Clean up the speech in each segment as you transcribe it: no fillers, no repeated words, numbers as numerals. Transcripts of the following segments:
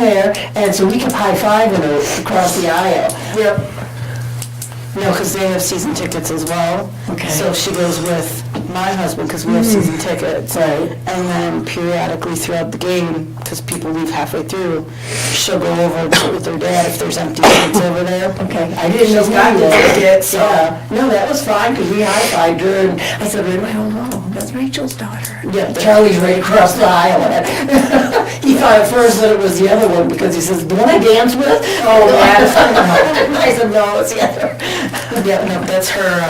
there, and so we kept high-fiving her across the aisle. Yep. No, because they have season tickets as well. Okay. So she goes with my husband, because we have season tickets. Right. And then periodically throughout the game, because people leave halfway through, she'll go over and sit with her dad if there's empty seats over there. Okay, I didn't know She's we got the were. tickets, so. Yeah, no, that was fine, because we high-fived her, and I said, I don't know, that's Rachel's daughter. Yeah, Charlie's right across the aisle. He thought at first that it was the other one, because he says, the one I dance with? Oh, yes. I said, no, it's the other. Yeah, no, that's her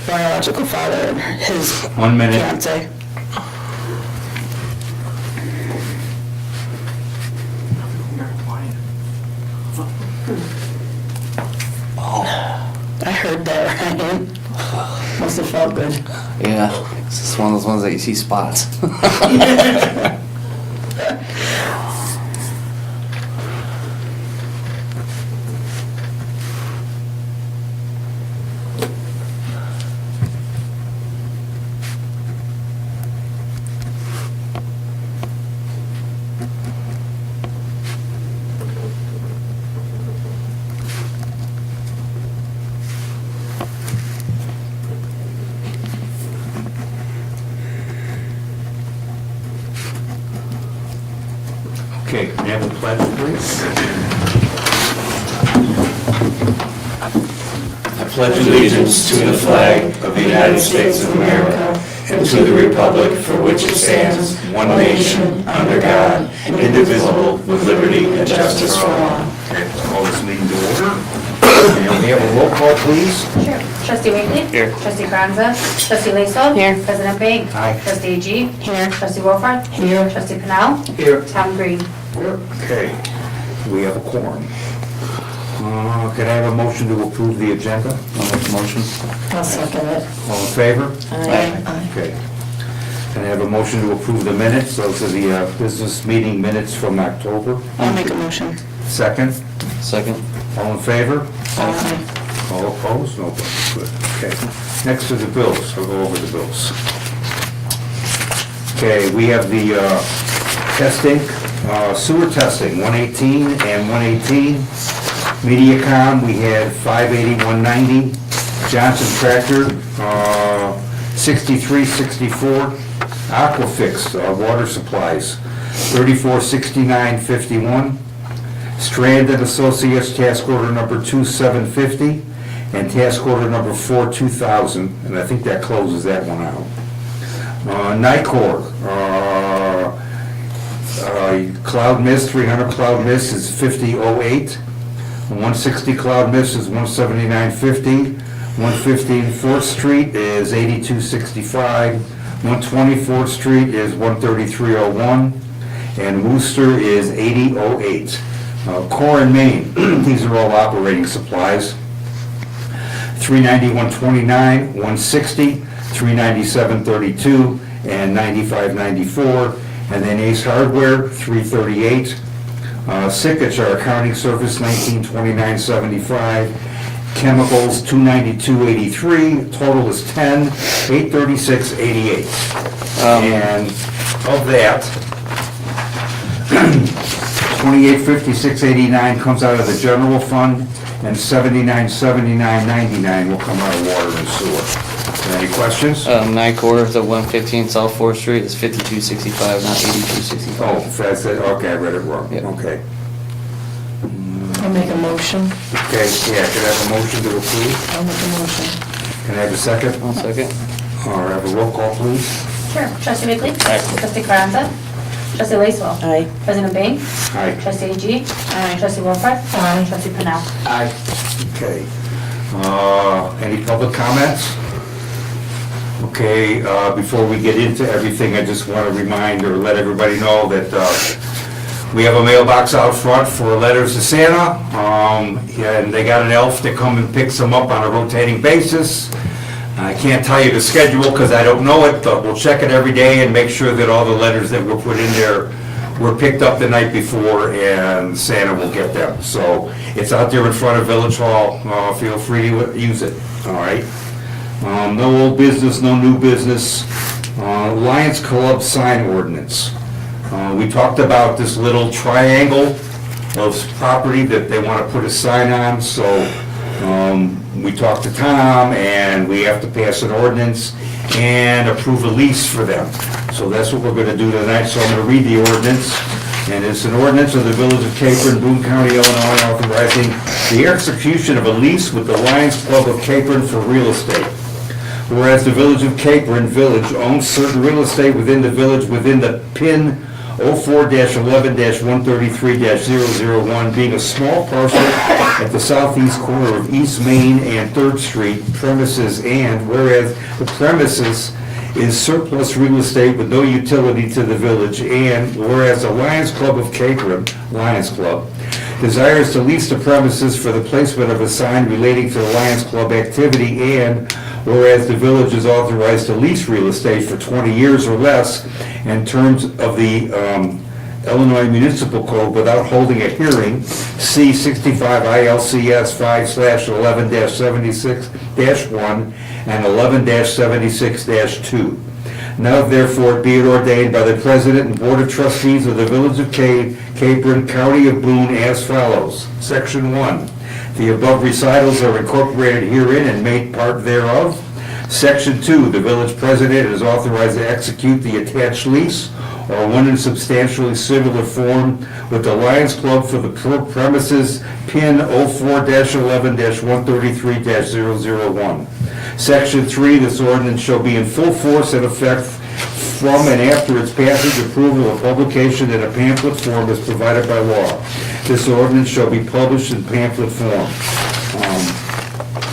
biological father and his 1 minute. fiance. I heard that, Ryan. Must have felt good. Yeah, it's just one of those ones that you see spots. Okay, can I have a pledge, please? I pledge allegiance to the flag of the United States of America and to the republic for which it stands, one nation, under God, indivisible, with liberty and justice for all. Okay, call this meeting to order. And we have a roll call, please. Sure. Trustee Wakely? Here. Trustee Kranza? Trustee Laso? Here. President Bing? Aye. Trustee G? Here. Trustee Wolford? Here. Trustee Pennell? Here. Tom Green? Okay, we have a quorum. Can I have a motion to approve the agenda? I'll make a motion. I'll second it. All in favor? Aye. Okay. Can I have a motion to approve the minutes? Those are the business meeting minutes from October. I'll make a motion. Second, Second. all in favor? Aye. All opposed? No. Good. Okay. Next to the bills, we'll go over the bills. Okay, we have the testing, sewer testing, 118 and 118. Mediacom, we had 580, 190. Johnson Tractor, 6364. Aquafix, water supplies, 3469, 51. Strand and Associates, task order number 2750, and task order number 42000, and I think that closes that one out. Nicor, Cloud Mist, 300 Cloud Mist is 5008, 160 Cloud Mist is 17950, 115 4th Street is 8265, 120 4th Street is 13301, and Wooster is 8008. Core and Main, these are all operating supplies. 390, 129, 160, 397, 32, and 95, 94. And then Ace Hardware, 338. Sickage, our accounting service, 1929, 75. Chemicals, 292, 83. Total is 10, 836, 88. And of that, 2856.89 comes out of the general fund, and 7979.99 will come out of water and sewer. Any questions? Nicor, the 115 South 4th Street is 5265, not 8265. Oh, that's it, okay, I read it wrong, Yeah. okay. I'll make a motion. Okay, yeah, can I have a motion to approve? I'll make a motion. Can I have a second? I'll second. Or have a roll call, please? Sure. Trustee Wakely? Aye. Trustee Kranza? Trustee Laso? Aye. President Bing? Aye. Trustee G? Aye. Trustee Wolford? Aye. Trustee Pennell? Aye. Okay. Any public comments? Okay, before we get into everything, I just want to remind or let everybody know that we have a mailbox out front for letters to Santa, and they got an elf that come and picks them up on a rotating basis. I can't tell you the schedule because I don't know it, but we'll check it every day and make sure that all the letters that were put in there were picked up the night before, and Santa will get them. So it's out there in front of Village Hall. Feel free to use it, all right? No old business, no new business. Lions Club sign ordinance. We talked about this little triangle of property that they want to put a sign on, so we talked to Tom, and we have to pass an ordinance and approve a lease for them. So that's what we're going to do tonight, so I'm going to read the ordinance. And it's an ordinance of the Village of Capron, Boone County, Illinois, authorizing the execution of a lease with the Lions Club of Capron for real estate. Whereas the Village of Capron Village owns certain real estate within the village within the PIN 04-11-133-001, being a small parcel at the southeast corner of East Main and 3rd Street premises, and whereas the premises is surplus real estate with no utility to the village, and whereas the Lions Club of Capron, Lions Club, desires to lease the premises for the placement of a sign relating to the Lions Club activity, and whereas the village is authorized to lease real estate for 20 years or less in terms of the Illinois Municipal Code without holding a hearing, C 65 ILCS 5/11-76-1 and 11-76-2. Now therefore be it ordained by the President and Board of Trustees of the Village of Capron, County of Boone as follows. Section 1. The above recitals are incorporated herein and made part thereof. Section 2. The village president is authorized to execute the attached lease or one in substantially similar form with the Lions Club for the premises PIN 04-11-133-001. Section 3. This ordinance shall be in full force and effect from and after its passage, approval, or publication in a pamphlet form as provided by law. This ordinance shall be published in pamphlet form.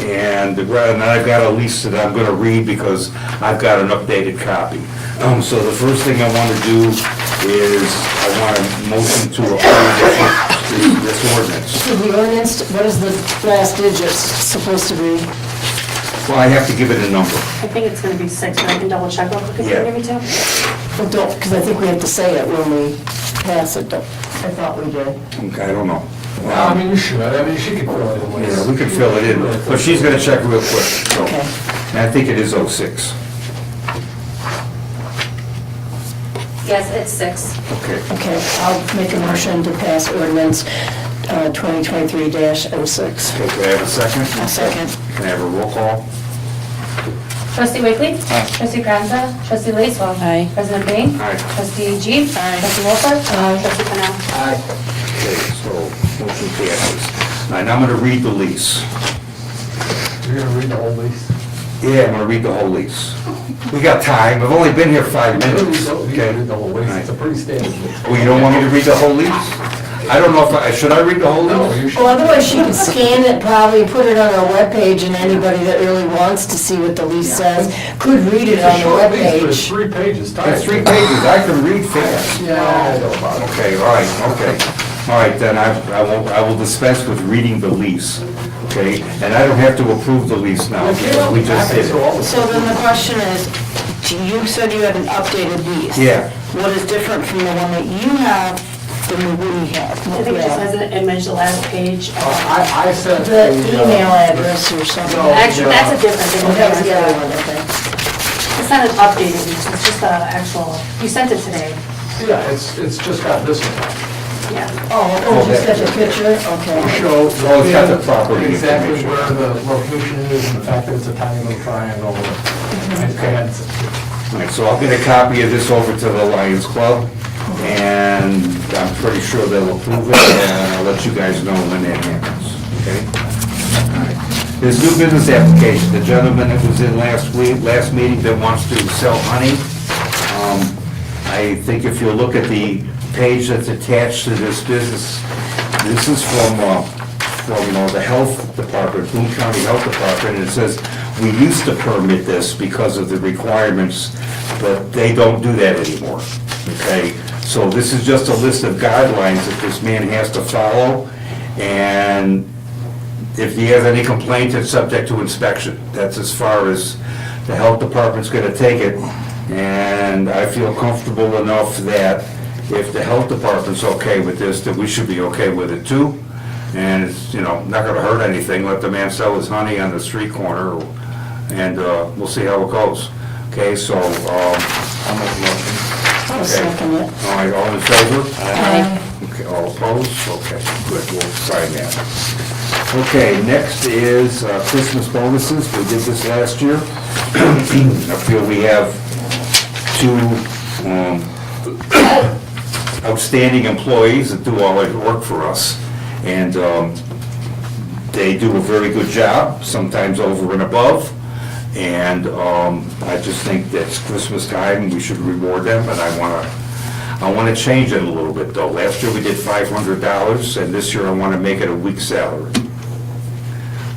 And I've got a lease that I'm going to read because I've got an updated copy. So the first thing I want to do is I want a motion to approve this ordinance. So the ordinance, what is the last digit supposed to be? Well, I have to give it a number. I think it's gonna be 6, but I can double check real quick if you Yeah. give me 2. Well, don't, because I think we have to say it when we pass it. I thought we did. Okay, I don't know. I mean, you should, she could fill it in. Yeah, we can fill it in, but she's going to check real quick. So, Okay. and I think it is 06. Yes, it's 6. Okay. Okay, I'll make a motion to pass ordinance 2023-06. Okay, can I have a second? A second. Can I have a roll call? Trustee Wakely? Aye. Trustee Granza? Trustee Lacewell? Aye. President Bain? Aye. Trustee Jean? Trustee Wolford? Aye. Trustee Canal? Okay, so motion passes. All right, now I'm going to read the lease. You're gonna read the whole lease? Yeah, I'm going to read the whole lease. We got time, I've only been here 5 minutes. You can Okay. read the whole lease, it's a pretty standard lease. Well, you don't want me to read the whole lease? I don't know if should I read the whole No, lease? you should. Well, otherwise she can scan it, probably put it on our webpage, and anybody that really wants to see what the lease says could read it It's on a the short lease, but it's webpage. 3 pages. It's 3 pages, I can read fast. Yeah, I know about it. Okay, all right, okay. All right, then I will dispense with reading the lease, okay? And I don't have to approve the lease now, because we just did it. So then the question is, you said you had an updated lease. Yeah. What is different from the one that you have than the we have? I think it just has an image, the last page. I sent The email address or something. No. Actually, that's a different thing. Oh, that was the other one, okay. It's not an updated lease, it's just the actual, you sent it today. Yeah, it's just got this one. Yeah. Oh, just got the picture, okay. Show. Oh, it's got the property Exactly information. where the location is and the fact that it's a tiny little triangle. Okay. All right, so I'll get a copy of this over to the Lions Club, and I'm pretty sure they'll approve it, and I'll let you guys know when that happens, okay? All right. This new business application, the gentleman that was in last meeting that wants to sell honey, I think if you look at the page that's attached to this business, this is from the Health Department, Boone County Health Department, and it says, we used to permit this because of the requirements, but they don't do that anymore, okay? So this is just a list of guidelines that this man has to follow, and if he has any complaints, it's subject to inspection. That's as far as the Health Department's gonna take it, and I feel comfortable enough that if the Health Department's okay with this, that we should be okay with it too. And it's, not gonna hurt anything, let the man sell his honey on the street corner, and we'll see how it goes. Okay, so, I'll make a motion. I'll second it. all right, all in favor? Aye. Okay. Okay, all opposed? Okay, good, we'll sign that. Okay, next is Christmas bonuses. We did this last year. I feel we have two outstanding employees that do all the work for us. And they do a very good job, sometimes over and above. And I just think that it's Christmas time, and we should reward them, and I want to change it a little bit, though. Last year, we did $500, and this year, I want to make it a week's salary.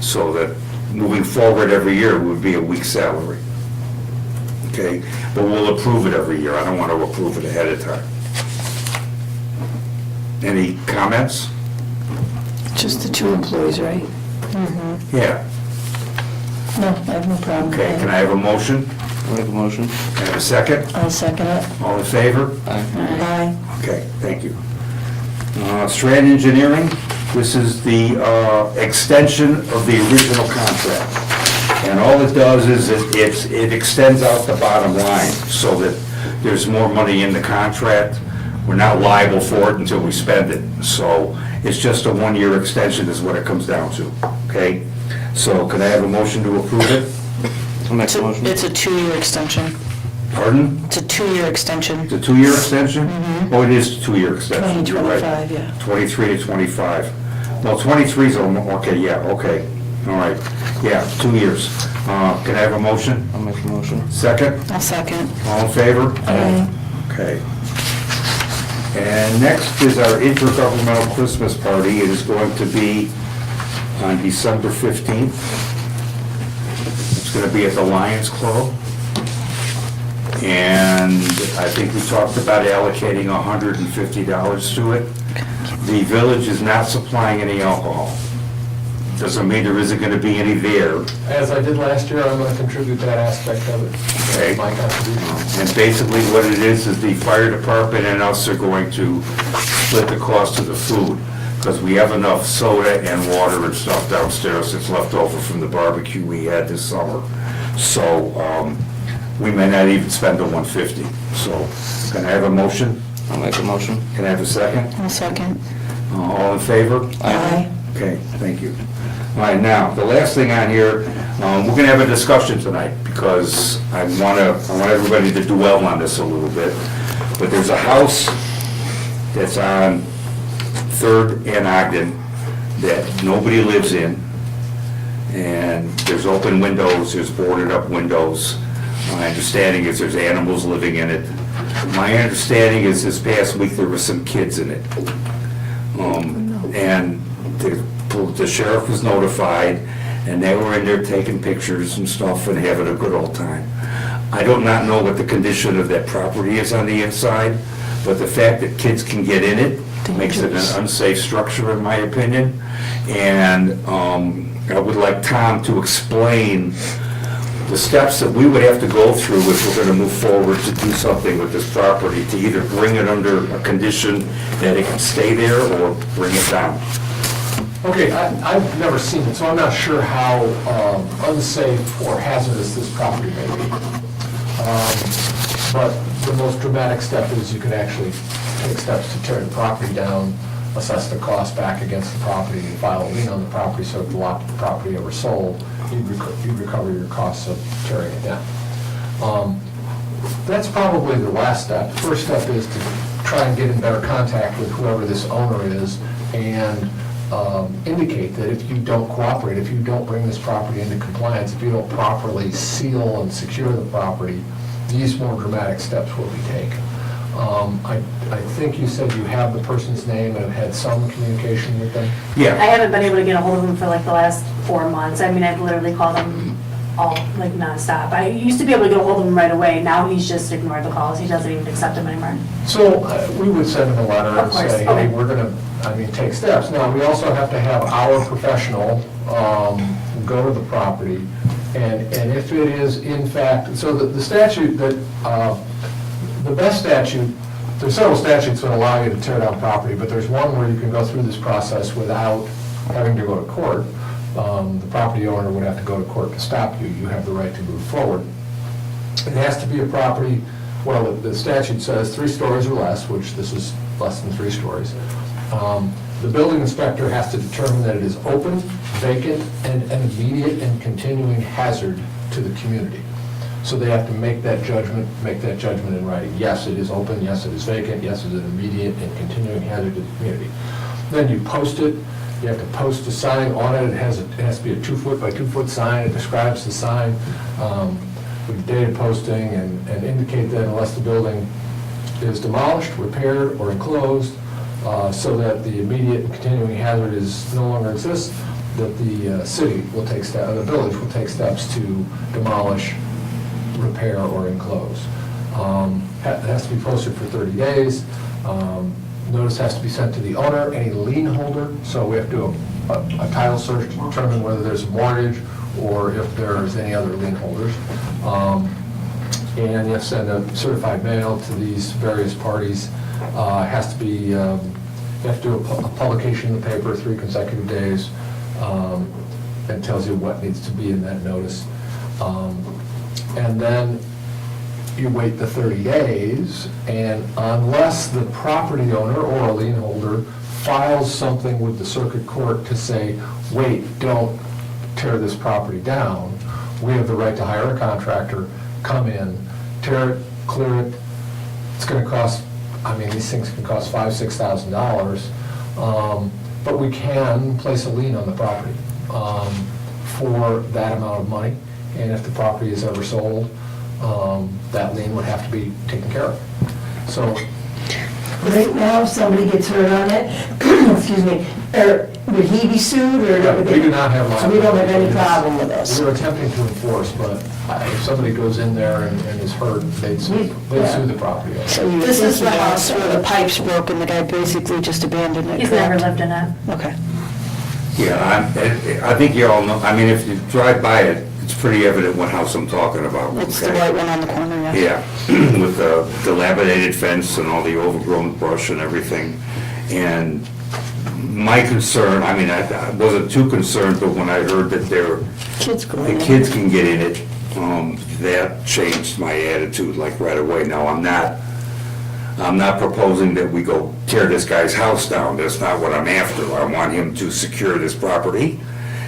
So that moving forward every year would be a week's salary. Okay? But we'll approve it every year. I don't want to approve it ahead of time. Any comments? Just the two employees, right? Yeah. No, I have no problem. Okay, can I have a motion? I'll make a motion. Can I have a second? I'll second it. All in favor? Aye. Aye. Okay, thank you. Strand Engineering, this is the extension of the original contract. And all it does is it extends out the bottom line so that there's more money in the contract. We're not liable for it until we spend it. So it's just a one-year extension is what it comes down to, okay? So can I have a motion to approve it? I'll make a motion. It's a 2-year extension. Pardon? It's a 2-year extension. It's a 2-year extension? Oh, it is a 2-year extension. 2025, You're right. yeah. 23 to 25. Well, 23 is, okay, yeah, okay. All right. Yeah, 2 years. Can I have a motion? I'll make a motion. Second? I'll second. All in favor? Aye. Okay. And next is our intergovernmental Christmas party. It is going to be on December 15th. It's going to be at the Lions Club. And I think we talked about allocating $150 to it. The village is not supplying any alcohol. Doesn't mean there isn't going to be any there. As I did last year, I'm going to contribute that aspect of it. Okay. My contribution. And basically what it is the fire department and us are going to split the cost of the food, because we have enough soda and water and stuff downstairs that's left over from the barbecue we had this summer. So we may not even spend the $150. So can I have a motion? I'll make a motion. Can I have a second? I'll second. All in favor? Aye. Okay, thank you. All right, now, the last thing on here, we're gonna have a discussion tonight, because I want everybody to dwell on this a little bit. But there's a house that's on 3rd and Ogden that nobody lives in, and there's open windows, there's boarded up windows. My understanding is there's animals living in it. My understanding is this past week there were some kids in it. And the sheriff was notified, and they were in there taking pictures and stuff and having a good old time. I do not know what the condition of that property is on the inside, but the fact that kids can get in it makes it an unsafe structure, in my opinion. And I would like Tom to explain the steps that we would have to go through if we're going to move forward to do something with this property, to either bring it under a condition that it can stay there or bring it down. Okay, I've never seen it, so I'm not sure how unsafe or hazardous this property may be. But the most dramatic step is you can actually take steps to tear the property down, assess the cost back against the property, and file a lien on the property, so if the lot property ever sold, you'd recover your costs of tearing it down. That's probably the last step. The first step is to try and get in better contact with whoever this owner is and indicate that if you don't cooperate, if you don't bring this property into compliance, if you don't properly seal and secure the property, these more dramatic steps will be taken. I think you said you have the person's name and have had some communication with them? I Yeah, haven't been able to get a hold of him for like the last 4 months. I mean, I've literally called him all, like nonstop. I used to be able to get a hold of him right away. Now he's just ignored the calls. He doesn't even accept them anymore. So we would send them a letter Of and course, say, okay. hey, we're going to, take steps. Now, we also have to have our professional go to the property, and if it is in fact, so the statute that, the best statute, there's several statutes that allow you to tear down property, but there's one where you can go through this process without having to go to court. The property owner would have to go to court to stop you. You have the right to move forward. It has to be a property, well, the statute says 3 stories or less, which this is less than 3 stories. The building inspector has to determine that it is open, vacant, and an immediate and continuing hazard to the community. So they have to make that judgment in writing. Yes, it is open, yes, it is vacant, yes, it is an immediate and continuing hazard to the community. Then you post it, you have to post a sign on it, it has to be a 2-foot by 2-foot sign, it describes the sign with dated posting and indicate that unless the building is demolished, repaired, or enclosed, so that the immediate and continuing hazard no longer exists, that the city will take steps, the village will take steps to demolish, repair, or enclose. It has to be posted for 30 days. Notice has to be sent to the owner, any lien holder, so we have to do a title search to determine whether there's a mortgage or if there's any other lien holders. And you have to send a certified mail to these various parties. It has to be, you have to do a publication in the paper 3 consecutive days that tells you what needs to be in that notice. And then you wait the 30 days, and unless the property owner or a lien holder files something with the circuit court to say, wait, don't tear this property down, we have the right to hire a contractor, come in, tear it, clear it. It's going to cost, these things can cost $5,000, $6,000, but we can place a lien on the property for that amount of money. And if the property is ever sold, that lien would have to be taken care of. So, Right now, if somebody gets hurt on it, excuse me, would he be sued, or? yeah, we do not have So we don't have any liability. problem with this? We're attempting to enforce, but if somebody goes in there and is hurt, they'd sue the property owner. So this is the house where the pipe's broken, the guy basically just abandoned it, He's never correct? lived in it. Okay. Yeah, I think you all know, if you drive by it, it's pretty evident what house I'm talking about. It's the okay? white one on the corner, yeah. Yeah, with the dilapidated fence and all the overgrown brush and everything. And my concern, I wasn't too concerned, but when I heard that Kids go the in. kids can get in it, that changed my attitude like right away. Now, I'm not proposing that we go tear this guy's house down. That's not what I'm after. I want him to secure this property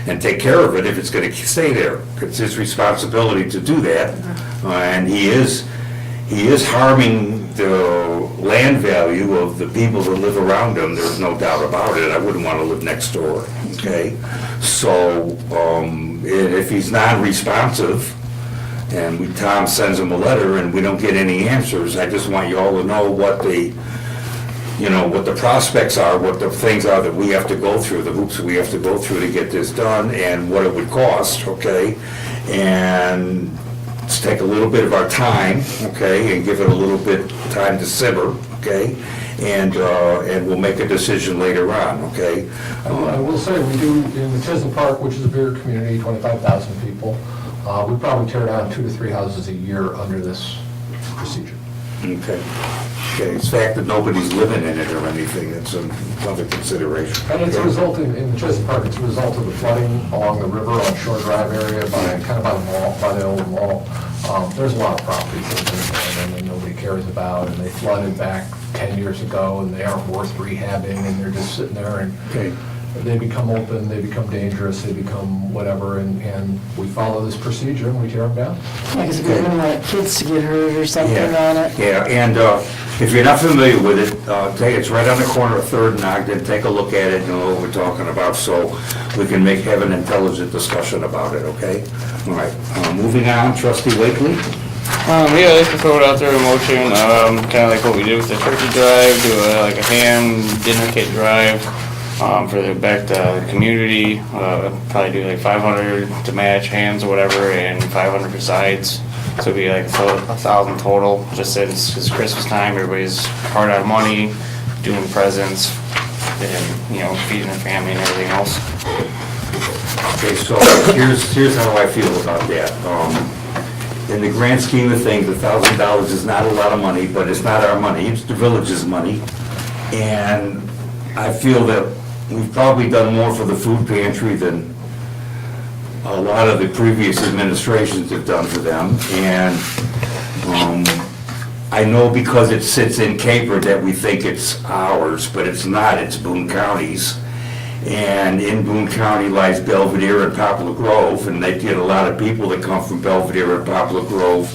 and take care of it if it's going to stay there. It's his responsibility to do that. And he is harming the land value of the people that live around him. There's no doubt about it. I wouldn't want to live next door, okay? So, if he's non-responsive, and Tom sends him a letter and we don't get any answers, I just want you all to know what the prospects are, what the things are that we have to go through, the hoops we have to go through to get this done, and what it would cost, okay? And let's take a little bit of our time, okay, and give it a little bit of time to simmer, okay? And we'll make a decision later on, okay? I will say, we do, in the Chisholm Park, which is a bigger community, 25,000 people, we probably tear down 2 to 3 houses a year under this procedure. Okay. It's the fact that nobody's living in it or anything, that's another consideration. And it's a result, in the Chisholm Park, it's a result of the flooding along the river on Shore Drive area, by the mall, by the old mall. There's a lot of properties that have been abandoned and nobody cares about, and they flooded back 10 years ago, and they aren't worth rehabbing, and they're just sitting there, and Okay. they become open, they become dangerous, they become whatever, and we follow this procedure and we tear them down. Yeah, because we don't want kids to get hurt or something on it. Yeah, and if you're not familiar with it, it's right on the corner of 3rd and Ogden. Take a look at it, know what we're talking about, so we can have an intelligent discussion about it, okay? All right, moving on, Trustee Wakely? Yeah, I like to throw it out there in motion, kind of like what we did with the turkey drive, do like a ham dinner kit drive, for the back to the community, probably do like 500 to match hams or whatever, and 500 for sides. So it'd be like 1,000 total, just since it's Christmas time, everybody's hard on money, doing presents, and, feeding their family and everything else. Okay, so here's how I feel about that. In the grand scheme of things, $1,000 is not a lot of money, but it's not our money, it's the village's money. And I feel that we've probably done more for the food pantry than a lot of the previous administrations have done for them. And I know because it sits in Capron that we think it's ours, but it's not, it's Boone County's. And in Boone County lies Belvedere and Poplar Grove, and they get a lot of people that come from Belvedere and Poplar Grove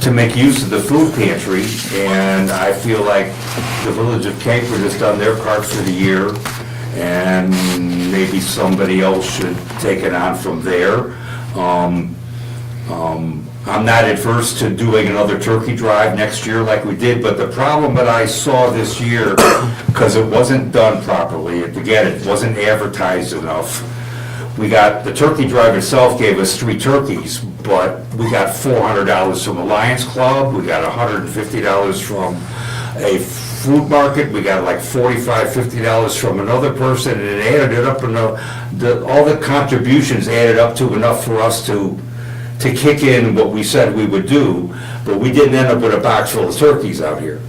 to make use of the food pantry. And I feel like the village of Capron has done their part for the year, and maybe somebody else should take it on from there. I'm not adverse to doing another turkey drive next year like we did, but the problem that I saw this year, because it wasn't done properly, again, it wasn't advertised enough. We got, the turkey drive itself gave us 3 turkeys, but we got $400 from the Lions Club, we got $150 from a food market, we got like $45, $50 from another person, and it added it up, and all the contributions added up to enough for us to kick in what we said we would do, but we didn't end up with a box full of turkeys out here.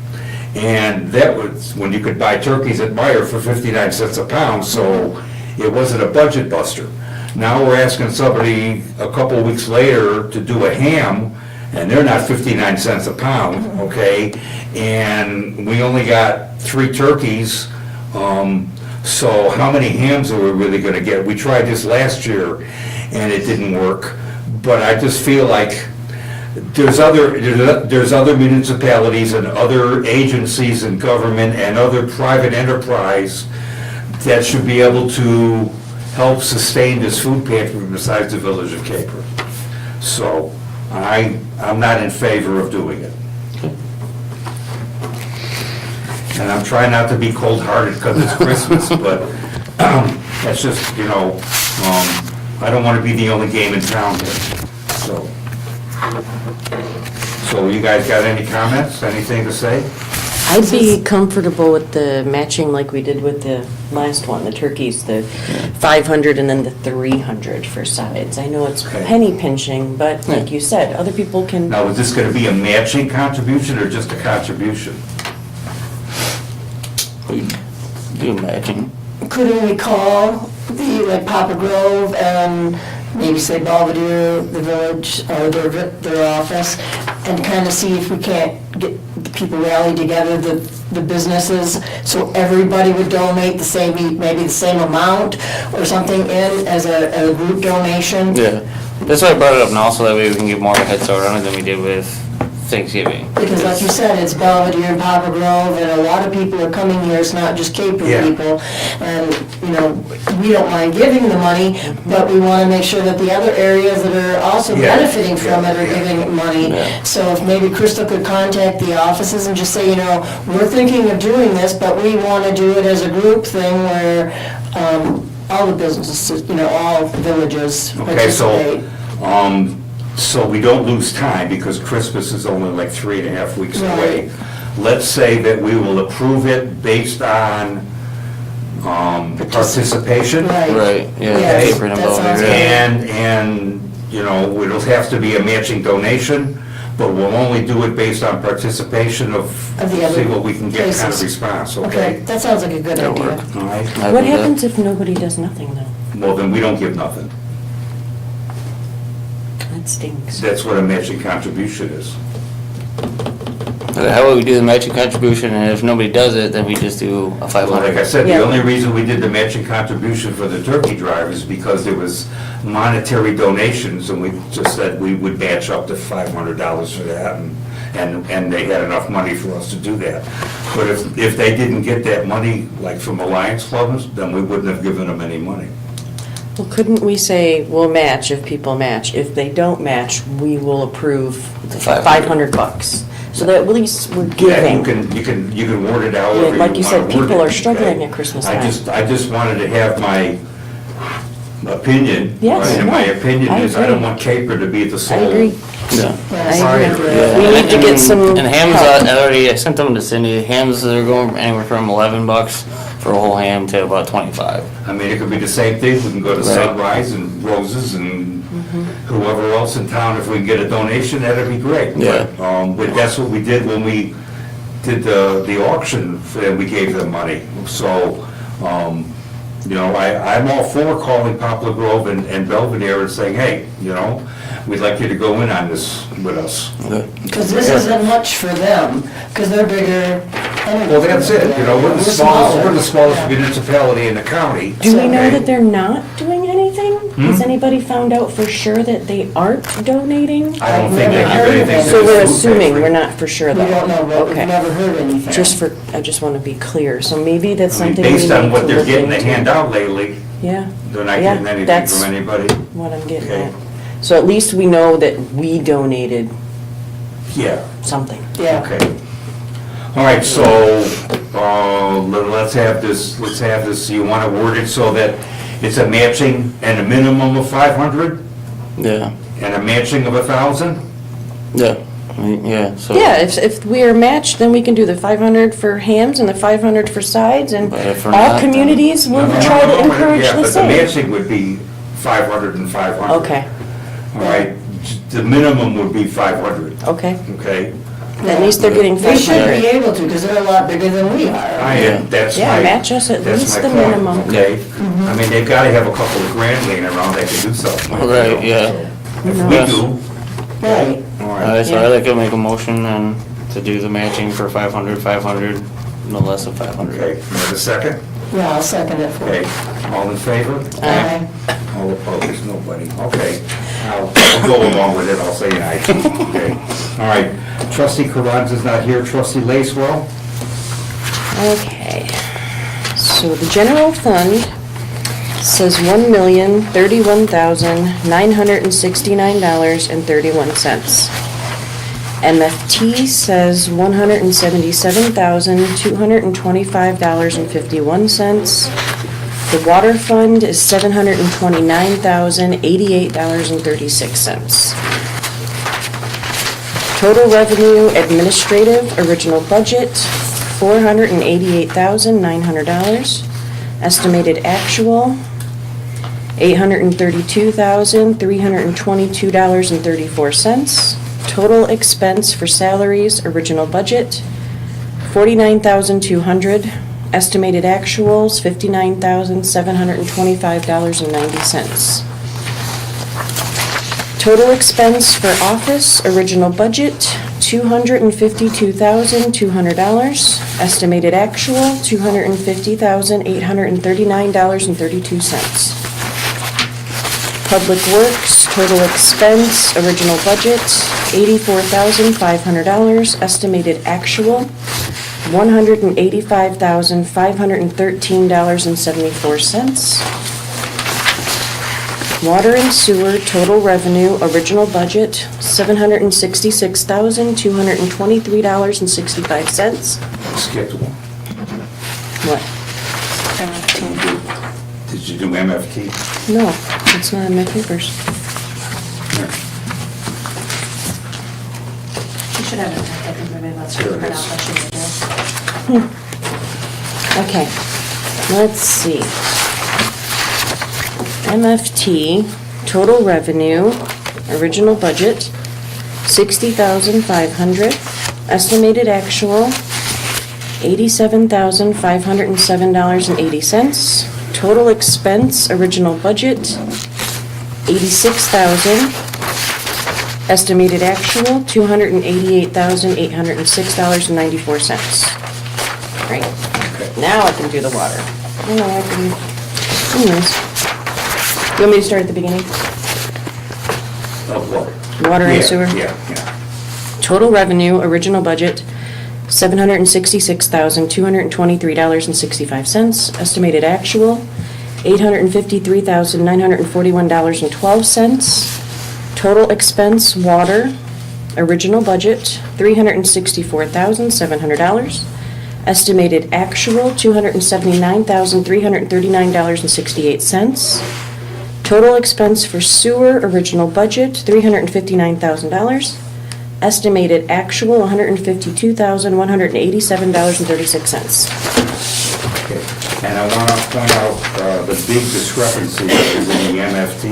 And that was when you could buy turkeys at Meijer for 59 cents a pound, so it wasn't a budget buster. Now we're asking somebody a couple weeks later to do a ham, and they're not 59 cents a pound, okay? And we only got 3 turkeys, so how many hams are we really gonna get? We tried this last year, and it didn't work. But I just feel like there's other municipalities and other agencies in government and other private enterprise that should be able to help sustain this food pantry besides the village of Capron. So I'm not in favor of doing it. And I'm trying not to be cold-hearted because it's Christmas, but that's just, I don't want to be the only game in town here, so you guys got any comments, anything to say? I'd be comfortable with the matching like we did with the last one, the turkeys, the 500 and then the 300 for sides. I know it's Okay. penny pinching, but like you said, other people can, Now, is this going to be a matching contribution or just a contribution? We do matching. Couldn't we call the, like, Poplar Grove and maybe say Belvedere, the village, or their office, and kind of see if we can't get the people rallied together, the businesses, so everybody would donate the same, maybe the same amount or something in as a group donation? Yeah, that's why I brought it up now, so that way we can get more of a head start on it than we did with Thanksgiving. Because like you said, it's Belvedere and Poplar Grove, and a lot of people are coming here, it's not just Capron Yeah. people. And, we don't mind giving the money, but we want to make sure that the other areas that are also Yeah. benefiting from it are Yeah. giving money. Yeah. So if maybe Crystal could contact the offices and just say, we're thinking of doing this, but we want to do it as a group thing where all the businesses, all villages Okay, participate. so we don't lose time, because Christmas is only like 3.5 weeks away. Right. Let's say that we will approve it based on participation. Right, yeah, Yes, Capron and that sounds Belvedere. good. And, it'll have to be a matching donation, but we'll only do it based on participation of, Of the other see what we can get kind of places. response, Okay, okay? that sounds like a good That'll idea. work. All right, what happens if nobody does nothing though? well, then we don't give nothing. That stinks. That's what a matching contribution is. Okay, how about we do the matching contribution, and if nobody does it, then we just do a Well, 500. like I said, the Yeah. only reason we did the matching contribution for the turkey drive is because there was monetary donations, and we just said we would match up to $500 for that, and they had enough money for us to do that. But if they didn't get that money, like from Alliance Clubs, then we wouldn't have given them any money. Well, couldn't we say we'll match if people match? If they don't match, we will approve The 500. $500. So that at least we're Yeah, giving. you can word it however you Like you said, wanna word people it, are struggling okay? at Christmas I time. just wanted to have my opinion. Yes, right? And my no, opinion I is I don't agree. want Capron to be the I sole. agree. Yeah. Yes. I Right. agree. Yeah. We need to get some And hams, help. I sent them to Cindy, hams are going anywhere from $11 for a whole ham to about 25. I mean, it could be the same thing, we can go to Right. Sunrise and Roses and whoever else in town, if we can get a donation, that'd be great. Yeah. But that's what we did when we did the auction, and we gave them money. So, You know, I'm all for calling Poplar Grove and Belvedere and saying, hey, you know, we'd like you to go in on this with us. Because this isn't much for them, because they're bigger. Well, that's it, you know, we're the smallest municipality in the county. Do we know okay? that they're not doing anything? Has anybody found out for sure that they aren't donating? I don't think they I've give never heard of anything it. to So the we're food assuming, pantry. we're not for sure We though. don't know, but we've Okay. never heard anything. I just want to be clear, so maybe that's I mean, something we need based to on what they're look getting to into. hand out lately, Yeah, they're not Yeah, getting anything that's- from anybody. what I'm getting Okay. at. So at least we know that we donated Yeah, something. Yeah. okay. All right, so, let's have this, you want to word it so that it's a matching and a minimum of 500 Yeah, and a matching of 1,000? yeah, I mean, yeah, so. Yeah, if we are matched, then we can do the 500 for hams and the 500 for sides, and But if we're all not, then- communities will No, no, try no, to no, encourage yeah, the but the same. matching would be 500 and 500. Okay, All right, the minimum would be 500, okay. okay? At least they're getting They should 500. be able to, because they're a lot bigger than we are. That's Yeah, my. match us at that's least my the point, minimum. Okay? I mean, they've got to have a couple of grand laying around that can do something. you know? Right, yeah. If we Yes. do, Right. all right. Alright, so Yeah. I'd like to make a motion and to do the matching for 500, no less than 500. Okay, you have a second? Yeah, I'll second it for Okay, you. all in favor? Aye. All opposed, nobody, okay. I'll go along with it, I'll say aye. Okay, all right. Trustee Carranza's not here, trustee Lacewell? Okay, so the general fund says $1,031,969.31. MFT says $177,225.51. The water fund is $729,088.36. Total revenue administrative, original budget, $488,900. Estimated actual, $832,322.34. Total expense for salaries, original budget, $49,200. Estimated actuals, $59,725.90. Total expense for office, original budget, $252,200. Estimated actual, $250,839.32. Public Works, total expense, original budget, $84,500. Estimated actual, $185,513.74. Water and sewer, total revenue, original budget, $766,223.65. Skipped one. What? Did you do MFT? No, it's not in my papers. You should have it, I think maybe let's Here it print is. out what she did. Okay, let's see. MFT, total revenue, original budget, $60,500. Estimated actual, $87,507.80. Total expense, original budget, $86,000. Estimated actual, $288,806.94. Right, now I can do the water. Oh, no, I can, anyways. You want me to start at the beginning? Of what? Water and Yeah, sewer? Yeah. Total revenue, original budget, $766,223.65. Estimated actual, $853,941.12. Total expense, water, original budget, $364,700. Estimated actual, $279,339.68. Total expense for sewer, original budget, $359,000. Estimated actual, $152,187.36. Okay. And I want to point out the big discrepancy is in the MFT.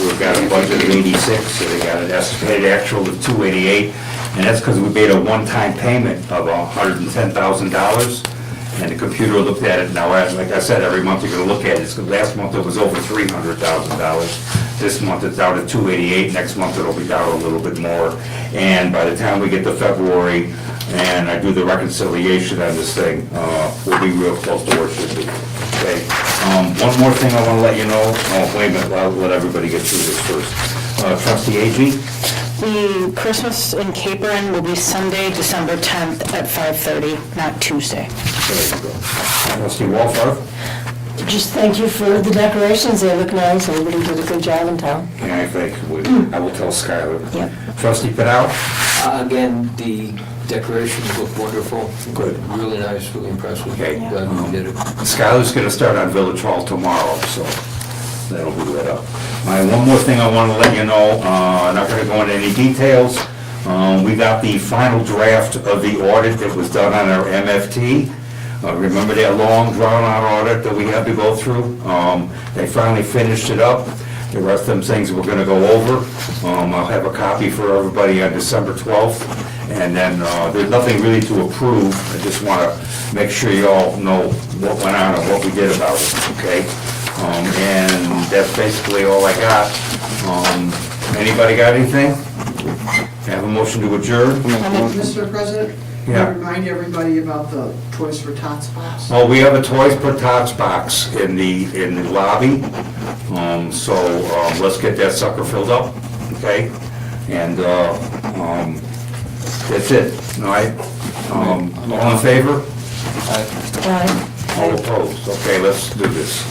We've got a budget of 86, so they got an estimated actual of 288, and that's because we made a one-time payment of $110,000, and the computer looked at it. Now, like I said, every month you're gonna look at it. Last month it was over $300,000. This month it's down to 288, next month it'll be down a little bit more. And by the time we get to February and I do the reconciliation on this thing, we'll be real close to where it should be. Okay, one more thing I wanna let you know, oh, wait a minute, I'll let everybody get through this first. Trustee Agee? The Christmas in Capron will be Sunday, December 10th at 5:30, not Tuesday. There you go. Trustee Walford? Just thank you for the decorations, they look nice, everybody did a good job in town. Yeah, I think, I will tell Skylar. Yep. Trustee Padal? Again, the decorations look wonderful. Good. Really nice, really impressive. Okay. Glad we did it. Skylar's gonna start on Village Hall tomorrow, so that'll be lit up. All right, one more thing I wanna let you know, I'm not gonna go into any details. We got the final draft of the audit that was done on our MFT. Remember that long drawn-out audit that we had to go through? They finally finished it up. The rest of them things we're gonna go over. I'll have a copy for everybody on December 12th. And then, there's nothing really to approve. I just wanna make sure you all know what went on and what we did about it, okay? And that's basically all I got. Anybody got anything? Have a motion to adjourn? Mr. President? Yeah. Can you remind everybody about the Toys for Tots box? Oh, we have a Toys for Tots box in the lobby. So, let's get that sucker filled up, okay? And, that's it, all right? All in favor? All opposed? Okay, let's do this.